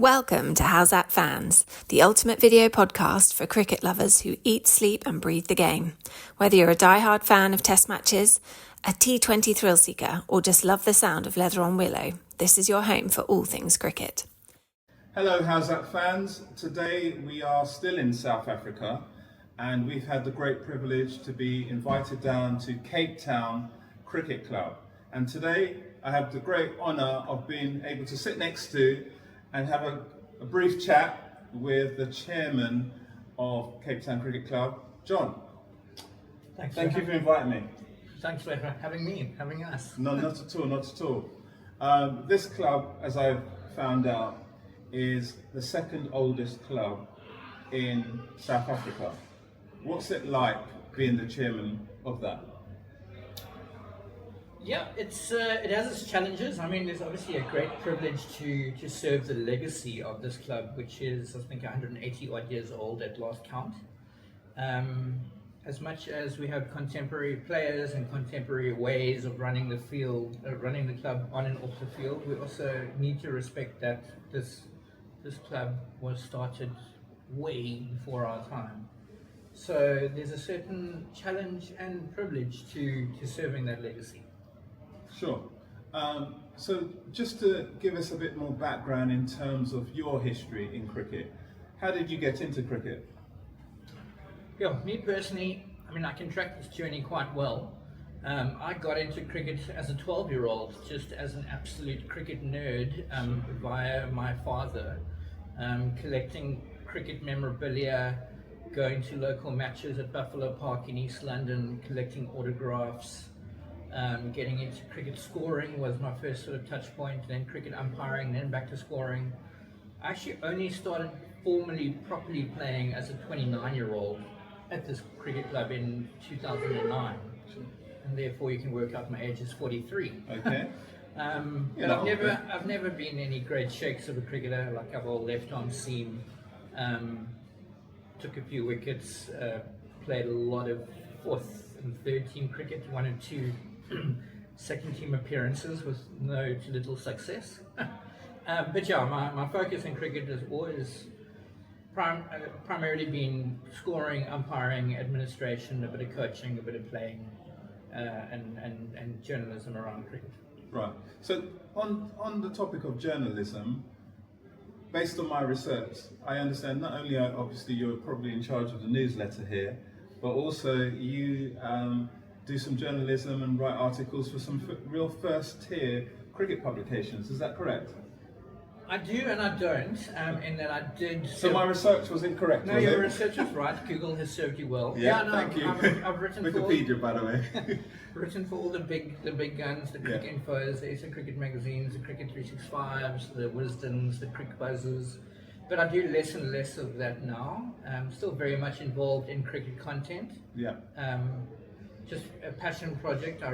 Welcome to How's That Fans, the ultimate video podcast for cricket lovers who eat, sleep and breathe the game. Whether you're a diehard fan of test matches, a T20 thrill seeker or just love the sound of leather on willow, this is your home for all things cricket. Hello How's That Fans. Today we are still in South Africa and we've had the great privilege to be invited down to Cape Town Cricket Club. And today I have the great honour of being able to sit next to and have a brief chat with the chairman of Cape Town Cricket Club, Jon. Thank you for inviting me. Thanks for having us. No, not at all. This club, as I've found out, is the second oldest club in South Africa. What's it like being the chairman of that? Yeah, it has its challenges. I mean, there's obviously a great privilege to serve the legacy of this club, which is, I think, 180 odd years old at last count. As much as we have contemporary players and contemporary ways of running the field, running the club on and off the field, we also need to respect that this club was started way before our time. So there's a certain challenge and privilege to serving that legacy. Sure. So just to give us a bit more background in terms of your history in cricket, how did you get into cricket? Yeah, me personally, I mean, I can track this journey quite well. I got into cricket as a 12-year-old, just as an absolute cricket nerd, via my father, collecting cricket memorabilia, going to local matches at Buffalo Park in East London, collecting autographs. Getting into cricket scoring was my first sort of touch point, then cricket umpiring, then back to scoring. I actually only started formally, properly playing as a 29-year-old at this cricket club in 2009. And therefore you can work out my age is 43. Okay. But I've never been any great shakes of a cricketer. Like I've all left arm seam, took a few wickets, played a lot of fourth and third team cricket, one and two second team appearances with no to little success. But yeah, my focus in cricket has always primarily been scoring, umpiring, administration, a bit of coaching, a bit of playing, and journalism around cricket. Right. So on the topic of journalism, based on my research, I understand not only obviously you're probably in charge of the newsletter here, but also you do some journalism and write articles for some real first-tier cricket publications. Is that correct? I do and I don't, in that I did... So my research was incorrect, No, your research was right. Google has served you well. Yeah, no, thank you. I've written Wikipedia, by the way. written for all the big guns, the Cricket Infos, the SA Cricket magazines, the Cricket 365s, the Wisdoms, the Cricket Buzzers. But I do less and less of that now. I'm still very much involved in cricket content. Yeah. Just a passion project I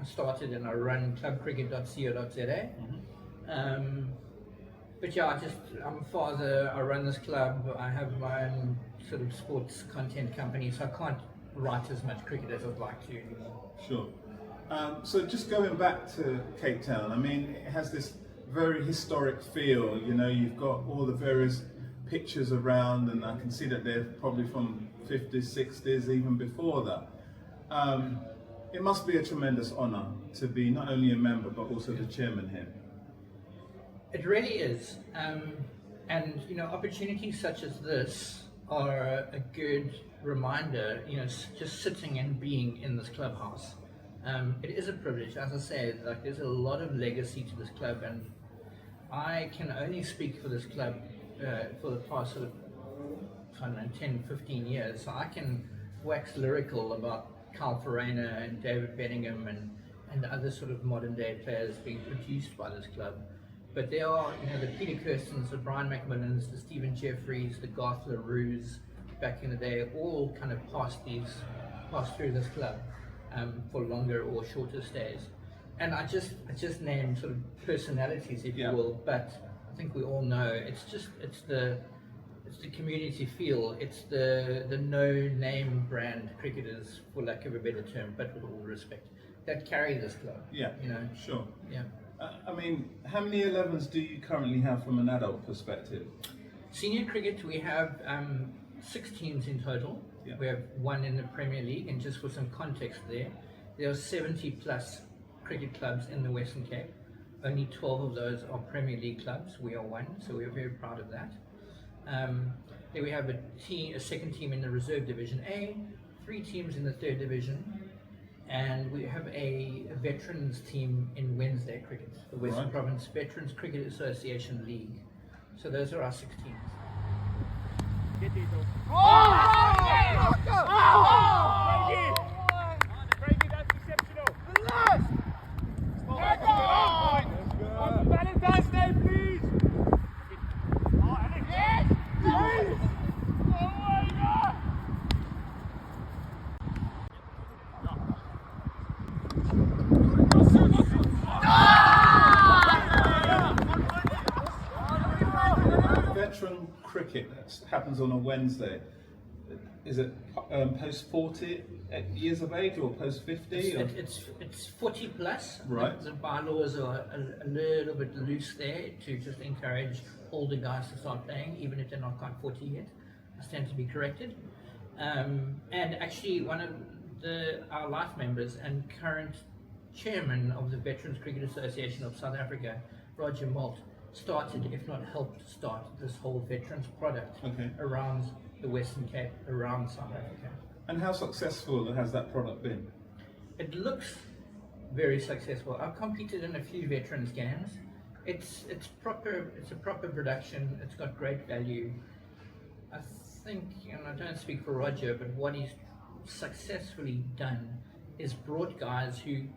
started and I run clubcricket.co.za. Mm-hmm. But yeah, I'm a father, I run this club, I have my own sort of sports content company, so I can't write as much cricket as I'd like to anymore. Sure. So just going back to Cape Town, I mean, it has this very historic feel, you know, you've got all the various pictures around and I can see that they're probably from 50s, 60s, even before that. It must be a tremendous honour to be not only a member but also the chairman here. It really is, and you know, opportunities such as this are a good reminder, you know, just sitting and being in this clubhouse. It is a privilege, as I say, like there's a lot of legacy to this club, and I can only speak for this club for the past sort of, I don't know, 10, 15 years, so I can wax lyrical about Carl Farina and David Benningham and other sort of modern day players being produced by this club. But there are, you know, the Peter Kirstens, the Brian McMillans, the Stephen Jeffries, the Garth LaRues back in the day, all kind of passed through this club for longer or shorter stays. And I just named sort of personalities, if you will, but I think we all know it's the community feel, it's the no-name brand cricketers, for lack of a better term, but with all respect, that carry this club. Yeah, you know. sure. Yeah. I mean, how many 11s do you currently have from an adult perspective? Senior cricket, we have 6 teams in total. Yeah. We have 1 in the Premier League, and just for some context there are 70 plus cricket clubs in the Western Cape. Only 12 of those are Premier League clubs. We are 1, so we're very proud of that. Then we have a second team in the Reserve Division A, 3 teams in the 3rd Division, and we have a veterans team in Wednesday cricket, the Western Province Veterans Cricket Association League. So those are our 6 teams. Frankie, that's exceptional. On Valentine's Day, please. Oh, Alex. Yes. Please. Oh my God. Veteran cricket that happens on a Wednesday. Is it post 40 years of age or post 50? It's 40 plus. Right. The bylaws are a little bit loose there to just encourage older guys to start playing, even if they're not quite 40 yet. I stand to be corrected. And actually, one of our life members and current chairman of the Veterans Cricket Association of South Africa, Roger Malt, started, if not helped start, this whole veterans product around the Western Cape, around South Africa. And how successful has that product been? It looks very successful. I've competed in a few veterans games. It's a proper production. It's got great value. I think, and I don't speak for Roger, but what he's successfully done is brought guys who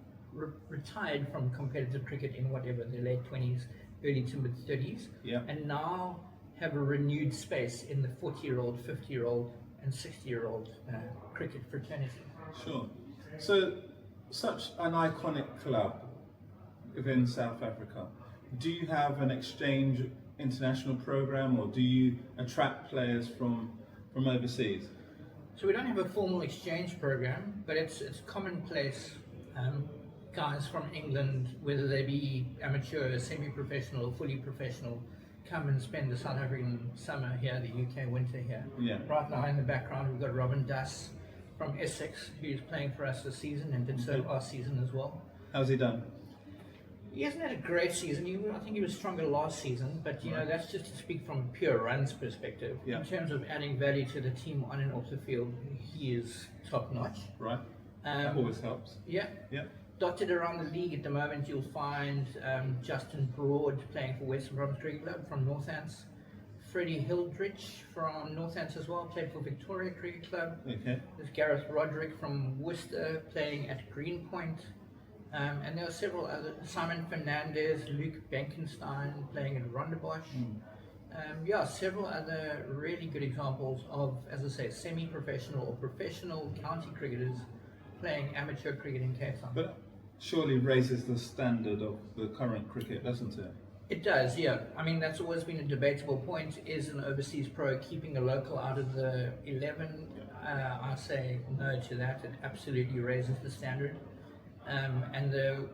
retired from competitive cricket in whatever, their late 20s, early to mid 30s, and now have a renewed space in the 40-year-old, 50-year-old, and 60-year-old cricket fraternity. Sure. So, such an iconic club within South Africa, do you have an exchange international program, or do you attract players from overseas? So we don't have a formal exchange program, but it's commonplace. Guys from England, whether they be amateur, semi-professional, fully professional, come and spend the South African summer here, the UK winter here. Yeah. Right now in the background we've got Robin Duss from Essex, who's playing for us this season and did so last season as well. How's he done? He hasn't had a great season. I think he was stronger last season, but you know, that's just to speak from pure runs perspective. Yeah. In terms of adding value to the team on and off the field, he is top notch. Right. That always helps. Yeah. Yeah. Dotted around the league at the moment, you'll find Justin Broad playing for Western Province Cricket Club from Northants. Freddie Hildrich from Northants as well, played for Victoria Cricket Club. Okay. There's Gareth Roderick from Worcester playing at Greenpoint. And there are several other, Simon Fernandez, Luke Benkenstein playing at Rondebosch. Several other really good examples of, as I say, semi-professional or professional county cricketers playing amateur cricket in Cape Town. But surely raises the standard of the current cricket, doesn't it? It does, yeah. I mean, that's always been a debatable point. Is an overseas pro keeping a local out of the 11? I say no to that. It absolutely raises the standard. And the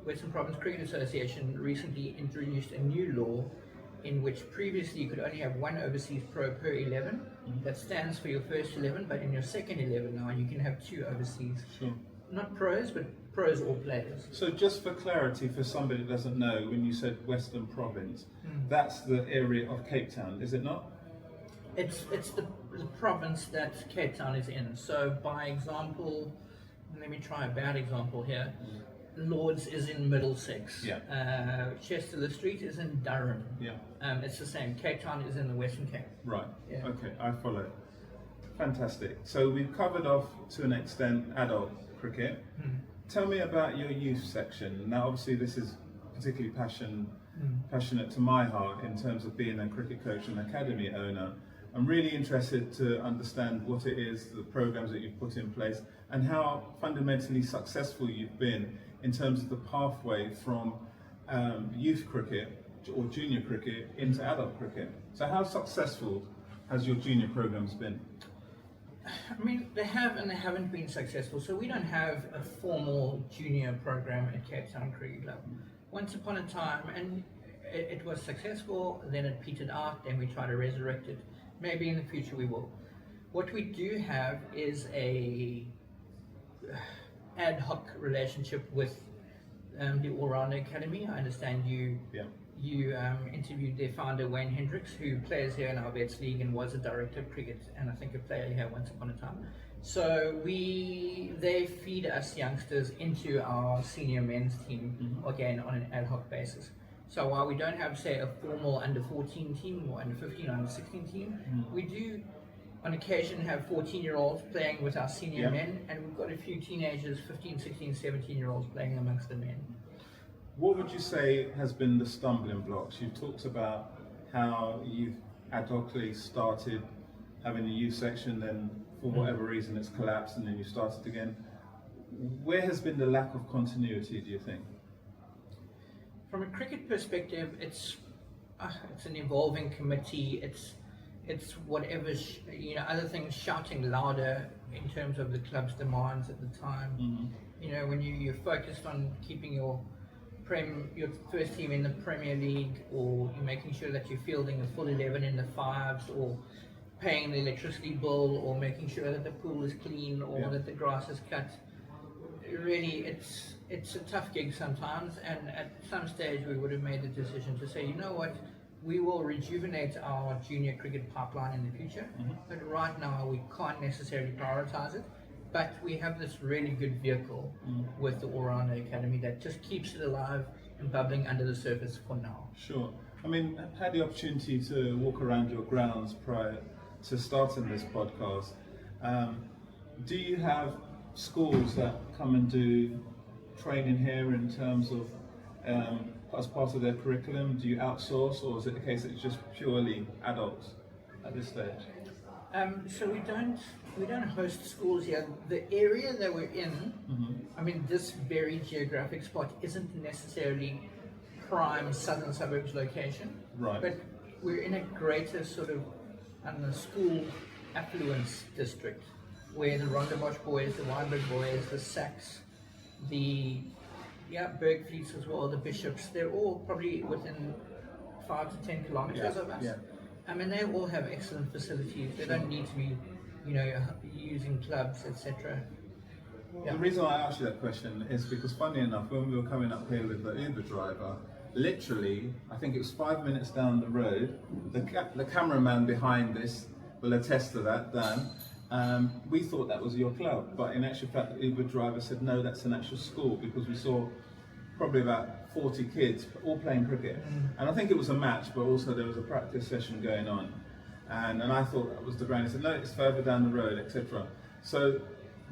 Western Province Cricket Association recently introduced a new law in which previously you could only have 1 overseas pro per 11. That stands for your first 11, but in your second 11 now you can have 2 overseas. Sure. Not pros, but pros or players. So just for clarity, for somebody that doesn't know, when you said Western Province, that's the area of Cape Town, is it not? It's the province that Cape Town is in. So by example, let me try a bad example here. Lords is in Middlesex. Yeah. Chester Street is in Durham. Yeah. It's the same. Cape Town is in the Western Cape. Right. Yeah. Okay, I follow. Fantastic. So we've covered off to an extent adult cricket. Tell me about your youth section. Now, obviously, this is particularly passionate to my heart in terms of being a cricket coach and academy owner. I'm really interested to understand what it is, the programs that you've put in place, and how fundamentally successful you've been in terms of the pathway from youth cricket or junior cricket into adult cricket. So how successful has your junior programs been? I mean, they have and they haven't been successful. So we don't have a formal junior program at Cape Town Cricket Club. Once upon a time, and it was successful, then it petered out, then we try to resurrect it. Maybe in the future we will. What we do have is a ad hoc relationship with the All-Rounder Academy. I understand you interviewed their founder, Wayne Hendricks, who plays here in our Vets League and was a director of cricket and I think a player here once upon a time. So they feed us youngsters into our senior men's team, again on an ad hoc basis. So while we don't have, say, a formal under 14 team or under 15 or under 16 team, we do on occasion have 14-year-olds playing with our senior men, and we've got a few teenagers, 15, 16, 17-year-olds playing amongst the men. What would you say has been the stumbling blocks? You've talked about how you've ad hocly started having a youth section, then for whatever reason it's collapsed and then you started again. Where has been the lack of continuity, do you think? From a cricket perspective, it's an evolving committee. It's whatever, other things shouting louder in terms of the club's demands at the time. You know, when you're focused on keeping your first team in the Premier League, or you're making sure that you're fielding a full 11 in the fives, or paying the electricity bill, or making sure that the pool is clean, or that the grass is cut. Really, it's a tough gig sometimes, and at some stage we would have made the decision to say, you know what, we will rejuvenate our junior cricket pipeline in the future, but right now we can't necessarily prioritize it. But we have this really good vehicle with the All-Rounder Academy that just keeps it alive and bubbling under the surface for now. Sure. I mean, I had the opportunity to walk around your grounds prior to starting this podcast. Do you have schools that come and do training here in terms of as part of their curriculum? Do you outsource, or is it the case that it's just purely adults at this stage? So we don't host schools here. The area that we're in, I mean, this very geographic spot isn't necessarily prime southern suburbs location, right? But we're in a greater sort of school affluence district, where the Rondebosch boys, the Weinberg boys, the Sachs, the Bergfleets as well, the Bishops, they're all probably within 5 to 10 kilometers of us. I mean, they all have excellent facilities. They don't need to be, using clubs, etc. The reason I asked you that question is because, funny enough, when we were coming up here with the Uber driver, literally, I think it was 5 minutes down the road, the cameraman behind this will attest to that, Dan. We thought that was your club, but in actual fact, the Uber driver said, no, that's an actual school, because we saw probably about 40 kids all playing cricket. And I think it was a match, but also there was a practice session going on. And I thought that was the ground. He said, no, it's further down the road, etc. So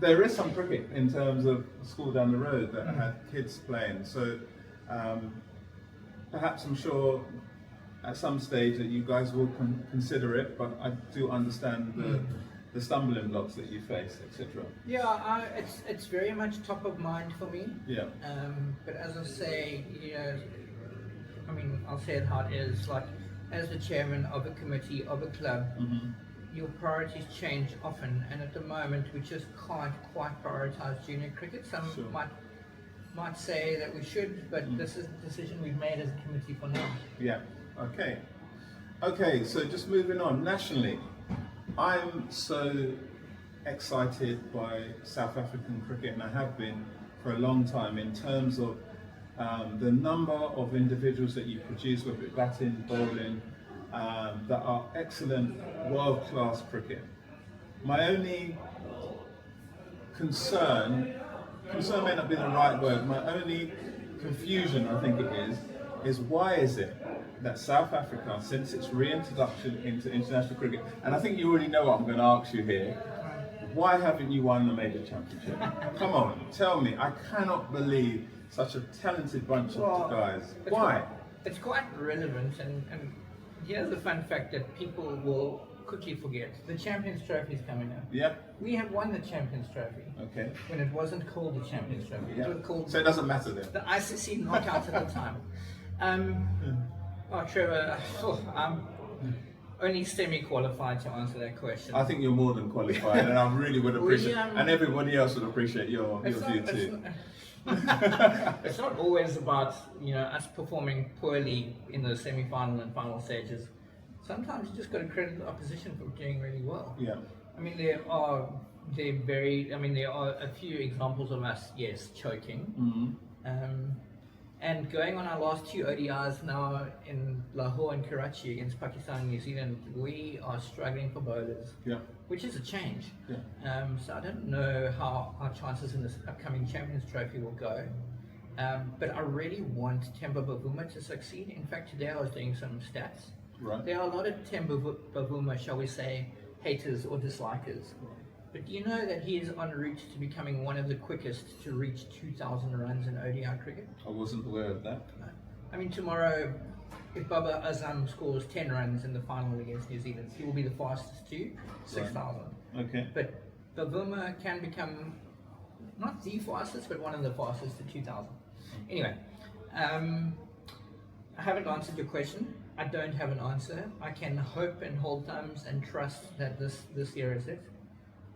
there is some cricket in terms of the school down the road that had kids playing. So perhaps, I'm sure at some stage that you guys will consider it, but I do understand the stumbling blocks that you face, etc. Yeah, it's very much top of mind for me. Yeah. But as I say, I mean, I'll say it how it is. Like, as the chairman of a committee of a club, your priorities change often, and at the moment we just can't quite prioritize junior cricket. Some might say that we should, but this is the decision we've made as a committee for now. Yeah. Okay. Okay. So just moving on nationally. I'm so excited by South African cricket, and I have been for a long time, in terms of the number of individuals that you produce, whether it's batting, bowling, that are excellent, world-class cricket. My only concern may not be the right word, my only confusion, I think it is why is it that South Africa, since its reintroduction into international cricket, and I think you already know what I'm going to ask you here, why haven't you won the major championship? Come on, tell me. I cannot believe such a talented bunch of guys. Why? It's quite relevant, and here's a fun fact that people will quickly forget. The Champions Trophy is coming up. Yep. We have won the Champions Trophy. Okay. When it wasn't called the Champions Trophy. Yep. It was called so it doesn't matter then? The ICC knockout at the time. Trevor, only semi-qualified to answer that question. I think you're more than qualified, and I really would appreciate, and everybody else would appreciate your view too. It's not always about, you know, us performing poorly in the semi-final and final stages. Sometimes you just got to credit the opposition for doing really well. Yeah. I mean, there are a few examples of us, yes, choking. And going on our last 2 ODIs now in Lahore and Karachi against Pakistan and New Zealand, we are struggling for bowlers, which is a change. So I don't know how our chances in this upcoming Champions Trophy will go. But I really want Temba Bavuma to succeed. In fact, today I was doing some stats. There are a lot of Temba Bavuma, shall we say, haters or dislikers. But do you know that he is en route to becoming one of the quickest to reach 2,000 runs in ODI cricket? I wasn't aware of that. I mean, tomorrow, if Baba Azam scores 10 runs in the final against New Zealand, he will be the fastest to 6,000. Okay. But Bavuma can become not the fastest, but one of the fastest to 2,000. Anyway, I haven't answered your question. I don't have an answer. I can hope and hold thumbs and trust that this year is it.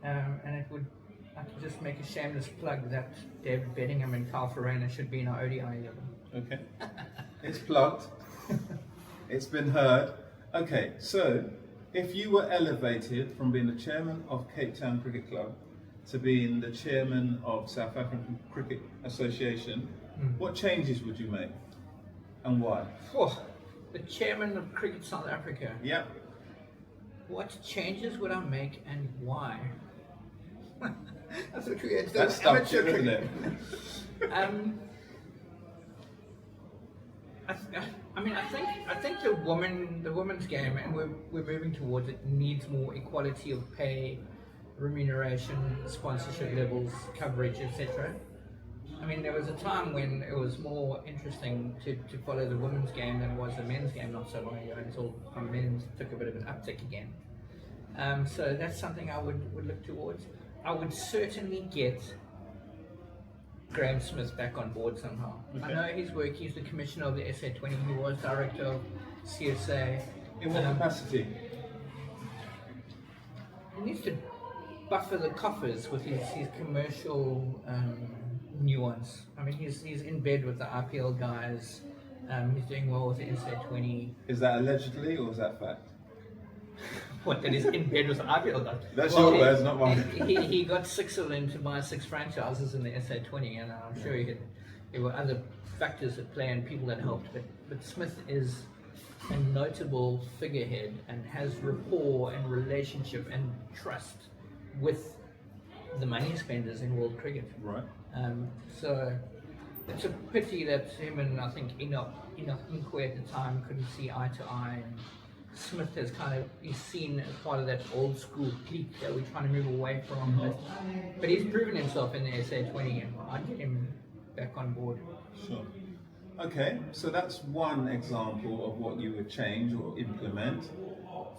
And I could just make a shameless plug that David Bedingham and Kyle Farina should be in our ODI 11. Okay. It's plugged. It's been heard. Okay, so if you were elevated from being the chairman of Cape Town Cricket Club to being the chairman of South African Cricket Association, what changes would you make and why? Oh, the chairman of Cricket South Africa. Yeah. What changes would I make and why? That's stumped you, isn't it? I think the women's game, and we're moving towards it, needs more equality of pay, remuneration, sponsorship levels, coverage, etc. I mean, there was a time when it was more interesting to follow the women's game than it was the men's game not so long ago, until the men's took a bit of an uptick again. So that's something I would look towards. I would certainly get Graham Smith back on board somehow. Okay. I know his work, he's the commissioner of the SA20, he was director of CSA. In what capacity? He needs to buffer the coffers with his commercial nuance. I mean, he's in bed with the IPL guys, he's doing well with the SA20. Is that allegedly or is that fact? What, that he's in bed with the IPL guys? That's your words, not mine. He got 6 of them to buy 6 franchises in the SA20, and I'm sure there were other factors at play and people that helped. But Smith is a notable figurehead and has rapport and relationship and trust with the money spenders in world cricket. Right. So it's a pity that him and I think Enoch Nkwe at the time couldn't see eye to eye. And Smith has he's seen as part of that old school clique that we're trying to move away from. But he's proven himself in the SA20, and I'd get him back on board. Sure. Okay, so that's one example of what you would change or implement.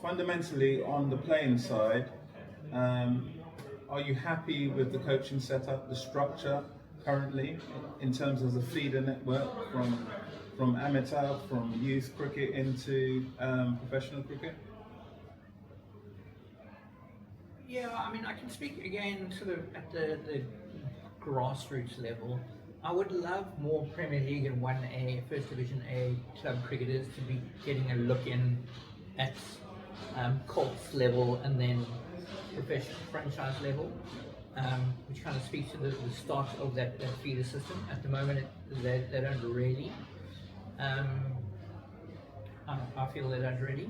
Fundamentally, on the playing side, are you happy with the coaching setup, the structure currently, in terms of the feeder network from amateur, from youth cricket into professional cricket? Yeah, I mean, I can speak again sort of at the grassroots level. I would love more Premier League and 1A, First Division A club cricketers to be getting a look in at Colts level and then professional franchise level, which kind of speaks to the start of that feeder system. At the moment, they don't really. I feel they don't really.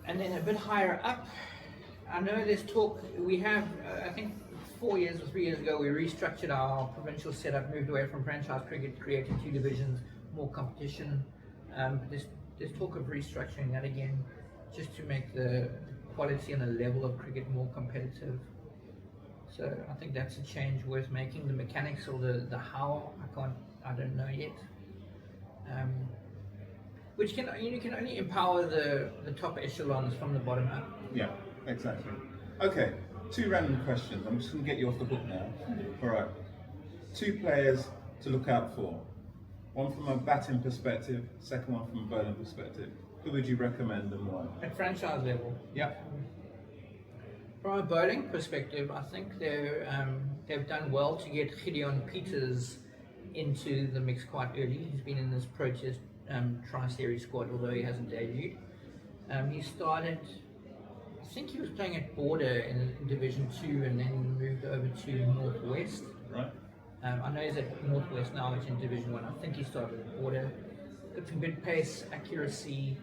And then a bit higher up, I know there's talk, we have, I think 4 years or 3 years ago, we restructured our provincial setup, moved away from franchise cricket, created 2 divisions, more competition. There's talk of restructuring that again, just to make the quality and the level of cricket more competitive. So I think that's a change worth making. The mechanics or the how, I don't know yet. Which can only empower the top echelons from the bottom up. Yeah, exactly. Okay, 2 random questions. I'm just going to get you off the hook now. All right. 2 players to look out for. One from a batting perspective, second one from a bowling perspective. Who would you recommend and why? At franchise level. Yeah. From a bowling perspective, I think they've done well to get Gideon Peters into the mix quite early. He's been in this Protest Tri-Series squad, although he hasn't debuted. He started, I think he was playing at Border in Division 2 and then moved over to Northwest. Right. I know he's at Northwest now, which is in Division 1. I think he started at Border. Got some good pace, accuracy.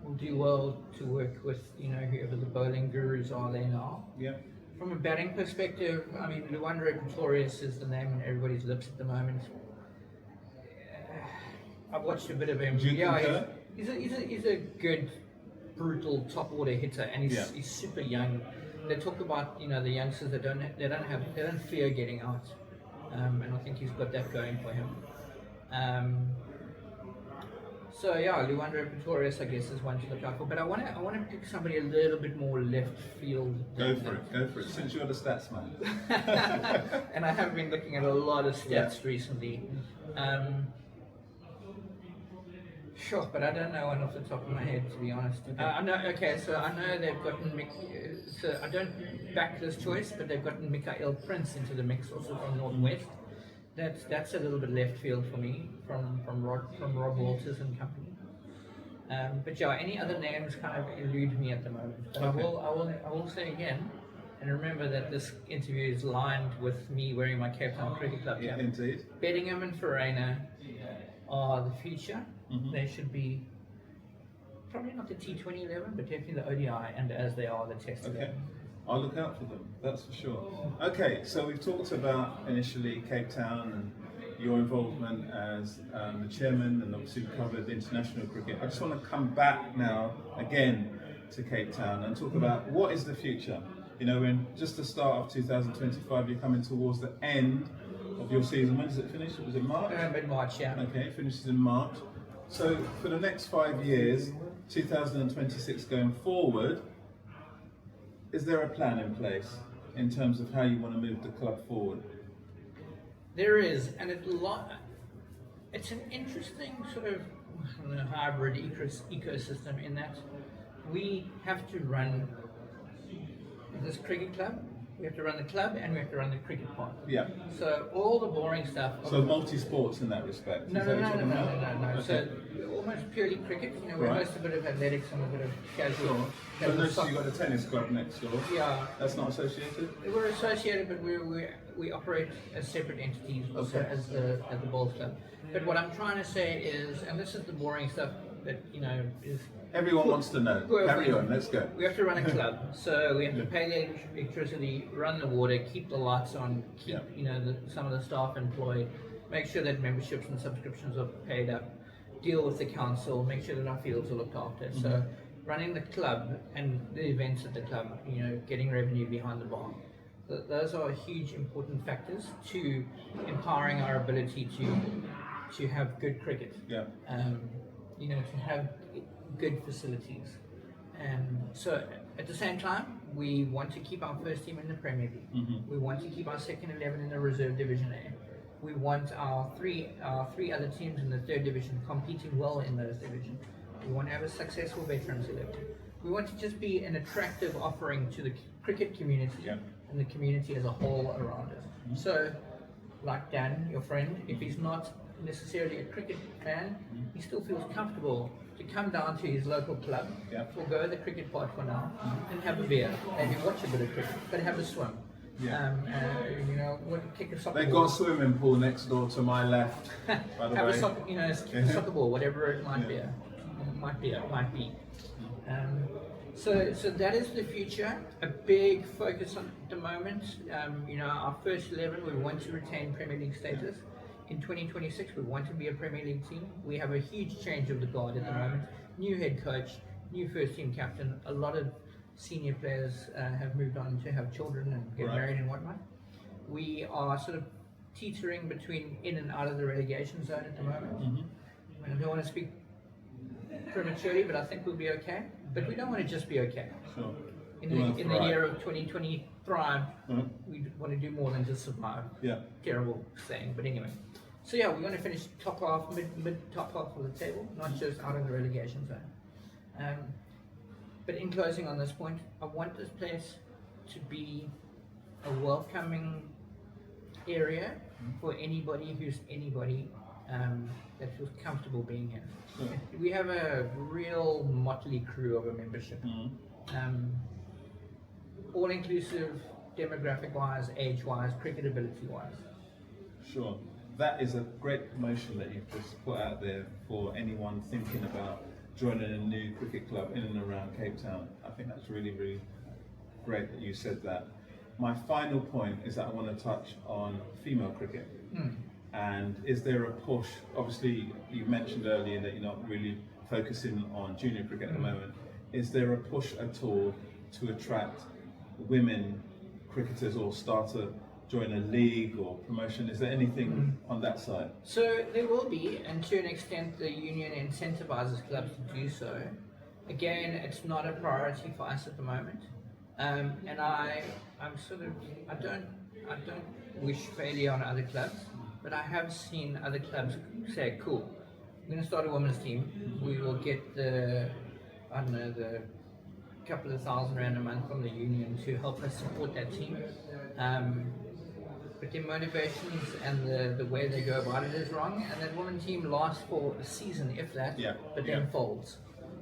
Will do well to work with, whoever the bowling gurus are there now. Yeah. From a batting perspective, I mean, Luandre Pretorius is the name on everybody's lips at the moment. I've watched a bit of him. He's a good, brutal top order hitter, and he's super young. They talk about the youngsters that don't fear getting out, and I think he's got that going for him. So yeah, Luandre Pretorius, I guess, is one to look out for. But I want to pick somebody a little bit more left field. Go for it. Since you're the stats man. And I have been looking at a lot of stats recently. Sure, but I don't know one off the top of my head, to be honest. Okay. I know they've gotten so I don't back this choice, but they've gotten Mikael Prince into the mix, also from Northwest. That's a little bit left field for me, from Rob Walters and company. But yeah, any other names kind of elude me at the moment. But Okay. I will say again, and remember that this interview is lined with me wearing my Cape Town Cricket Club cap. Indeed. Bedingham and Farina are the future. Mm-hmm. They should be probably not the T2011, but definitely the ODI, and as they are the Test 11. Okay. I'll look out for them, that's for sure. Okay, so we've talked about initially Cape Town and your involvement as the chairman, and obviously we covered international cricket. I just want to come back now again to Cape Town and talk about what is the future. When just the start of 2025, you're coming towards the end of your season. When does it finish? Was it March? Mid-March, yeah. Okay, it finishes in March. So for the next 5 years, 2026 going forward, is there a plan in place in terms of how you want to move the club forward? There is, and it's an interesting sort of hybrid ecosystem in that we have to run this cricket club, we have to run the club, and we have to run the cricket part. Yeah. So all the boring stuff. So multi-sports in that respect. No. Okay. So almost purely cricket. We Right. host a bit of athletics and a bit of casual. Sure. But casual notice soccer. you've got a tennis club next door. Yeah. That's not associated? We're associated, but we operate as separate entities, also Okay. as the bowls club. But what I'm trying to say is, and this is the boring stuff that is. Everyone wants to know. Well, Carry on, let's go. We have to run a club, so we have to pay the electricity, run the water, keep the lights on, keep some of the staff employed, make sure that memberships and subscriptions are paid up, deal with the council, make sure that our fields are looked after. Mm-hmm. So running the club and the events at the club, getting revenue behind the bar. Those are huge important factors to empowering our ability to have good cricket. Yeah. To have good facilities. So at the same time, we want to keep our first team in the Premier League. Mm-hmm. We want to keep our second 11 in the Reserve Division A. We want our three other teams in the third division competing well in those divisions. We want to have a successful veterans 11. We want to just be an attractive offering to the cricket community and the community as a whole around us. Mm-hmm. So, like Dan, your friend, if he's not necessarily a cricket fan, he still feels comfortable to come down to his local club, forgo the cricket part for now, and have a beer, maybe watch a bit of cricket, but have a swim. Yeah. Kick a soccer They've ball. got a swimming pool next door to my left, by the Have way. a soccer, kick a soccer ball, whatever it might be. It might be. So that is the future. A big focus at the moment. Our first 11, we want to retain Premier League status. In 2026, we want to be a Premier League team. We have a huge change of the guard at the moment. New head coach, new first team captain. A lot of senior players have moved on to have children and get married and whatnot. We are sort of teetering between in and out of the relegation zone at the moment. I don't want to speak prematurely, but I think we'll be okay. But we don't want to just be okay. Sure. In the year of 2020 thrive, we want to do more than just survive. Yeah. Terrible saying, but anyway. So yeah, we want to finish top half, mid top half of the table, not just out of the relegation zone. But in closing on this point, I want this place to be a welcoming area for anybody who's anybody that feels comfortable being here. Sure. We have a real motley crew of a membership. All inclusive, demographic wise, age wise, cricket ability wise. Sure. That is a great promotion that you've just put out there for anyone thinking about joining a new cricket club in and around Cape Town. I think that's really, really great that you said that. My final point is that I want to touch on female cricket. And is there a push? Obviously, you mentioned earlier that you're not really focusing on junior cricket at the moment. Is there a push at all to attract women cricketers or start to join a league or promotion? Is there anything on that side? So there will be, and to an extent the union incentivizes clubs to do so. Again, it's not a priority for us at the moment. And I don't wish failure on other clubs, but I have seen other clubs say, cool, we're going to start a women's team. We will get the couple of $1,000 a month from the union to help us support that team. But their motivations and the way they go about it is wrong, and that women's team lasts for a season, if that, but then folds.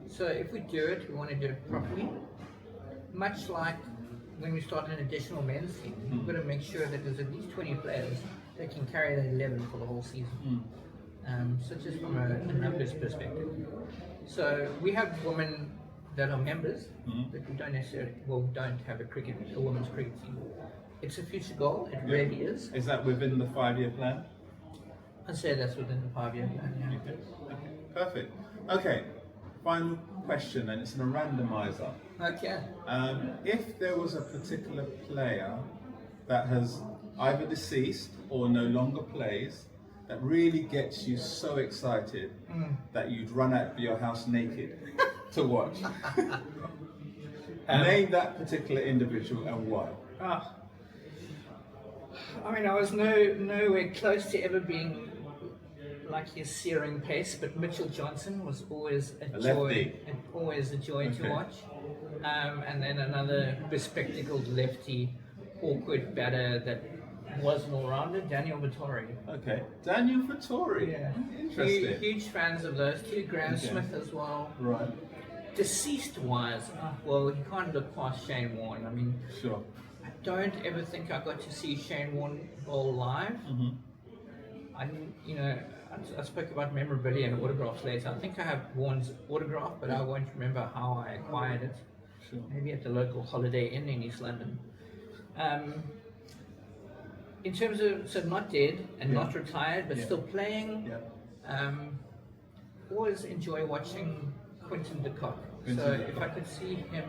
So if we do it, we want to do it properly. Much like when we start an additional men's team, we've got to make sure that there's at least 20 players that can carry that 11 for the whole season. So just from a numbers perspective. So we have women that are members, but we don't necessarily, don't have a women's cricket team. It's a future goal, it really is. Is that within the 5-year plan? I'd say that's within the 5-year plan, Okay. Perfect. Okay, final question, and it's a randomizer. Okay. If there was a particular player that has either deceased or no longer plays, that really gets you so excited that you'd run out of your house naked to watch, name that particular individual and why. I mean, I was nowhere close to ever being like his searing pace, but Mitchell Johnson was always a joy, to watch. And then another bespectacled lefty, awkward batter that was an all-rounder, Daniel Vittori. Okay, Daniel Vittori. Yeah, interesting. Huge fans of those two. Graham Smith as well. Right. Deceased-wise, you can't look past Shane Warne. I mean, Sure. I don't ever think I got to see Shane Warne bowl live. I spoke about memorabilia and autographs later. I think I have Warne's autograph, but I won't remember how I acquired it. Sure. Maybe at the local Holiday Inn in East London. In terms of, so not dead and not retired, but still playing, always enjoy watching Quinton de Kock. So if I could see him,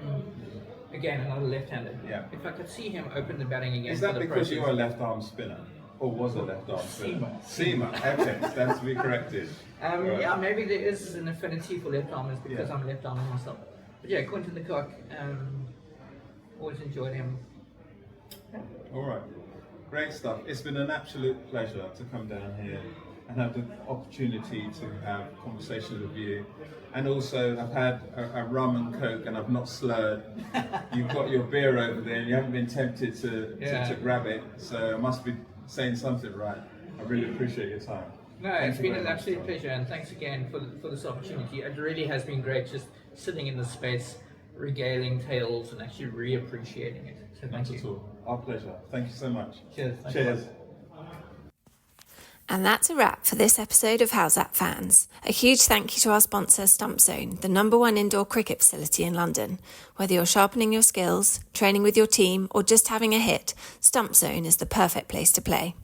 again, another left-handed, if I could see him open the batting again. Is that because you are a left-arm spinner? Or was a left-arm spinner? Seamer. Okay, that's to be corrected. Right. Yeah, maybe there is an affinity for left-armers because I'm left-armer myself. But yeah, Quinton de Kock, always enjoyed him. All right. Great stuff. It's been an absolute pleasure to come down here and have the opportunity to have conversations with you. And also, I've had a rum and coke and I've not slurred. You've got your beer over there and you haven't been tempted to grab it. So I must be saying something right. I really appreciate your time. No, it's been an absolute pleasure, and thanks again for this opportunity. It really has been great just sitting in this space, regaling tales and actually reappreciating it. So thank you. Not at all. Our pleasure. Thank you so much. Cheers. Cheers. And that's a wrap for this episode of How's That Fans. A huge thank you to our sponsor, Stump Zone, the #1 indoor cricket facility in London. Whether you're sharpening your skills, training with your team, or just having a hit, Stump Zone is the perfect place to play.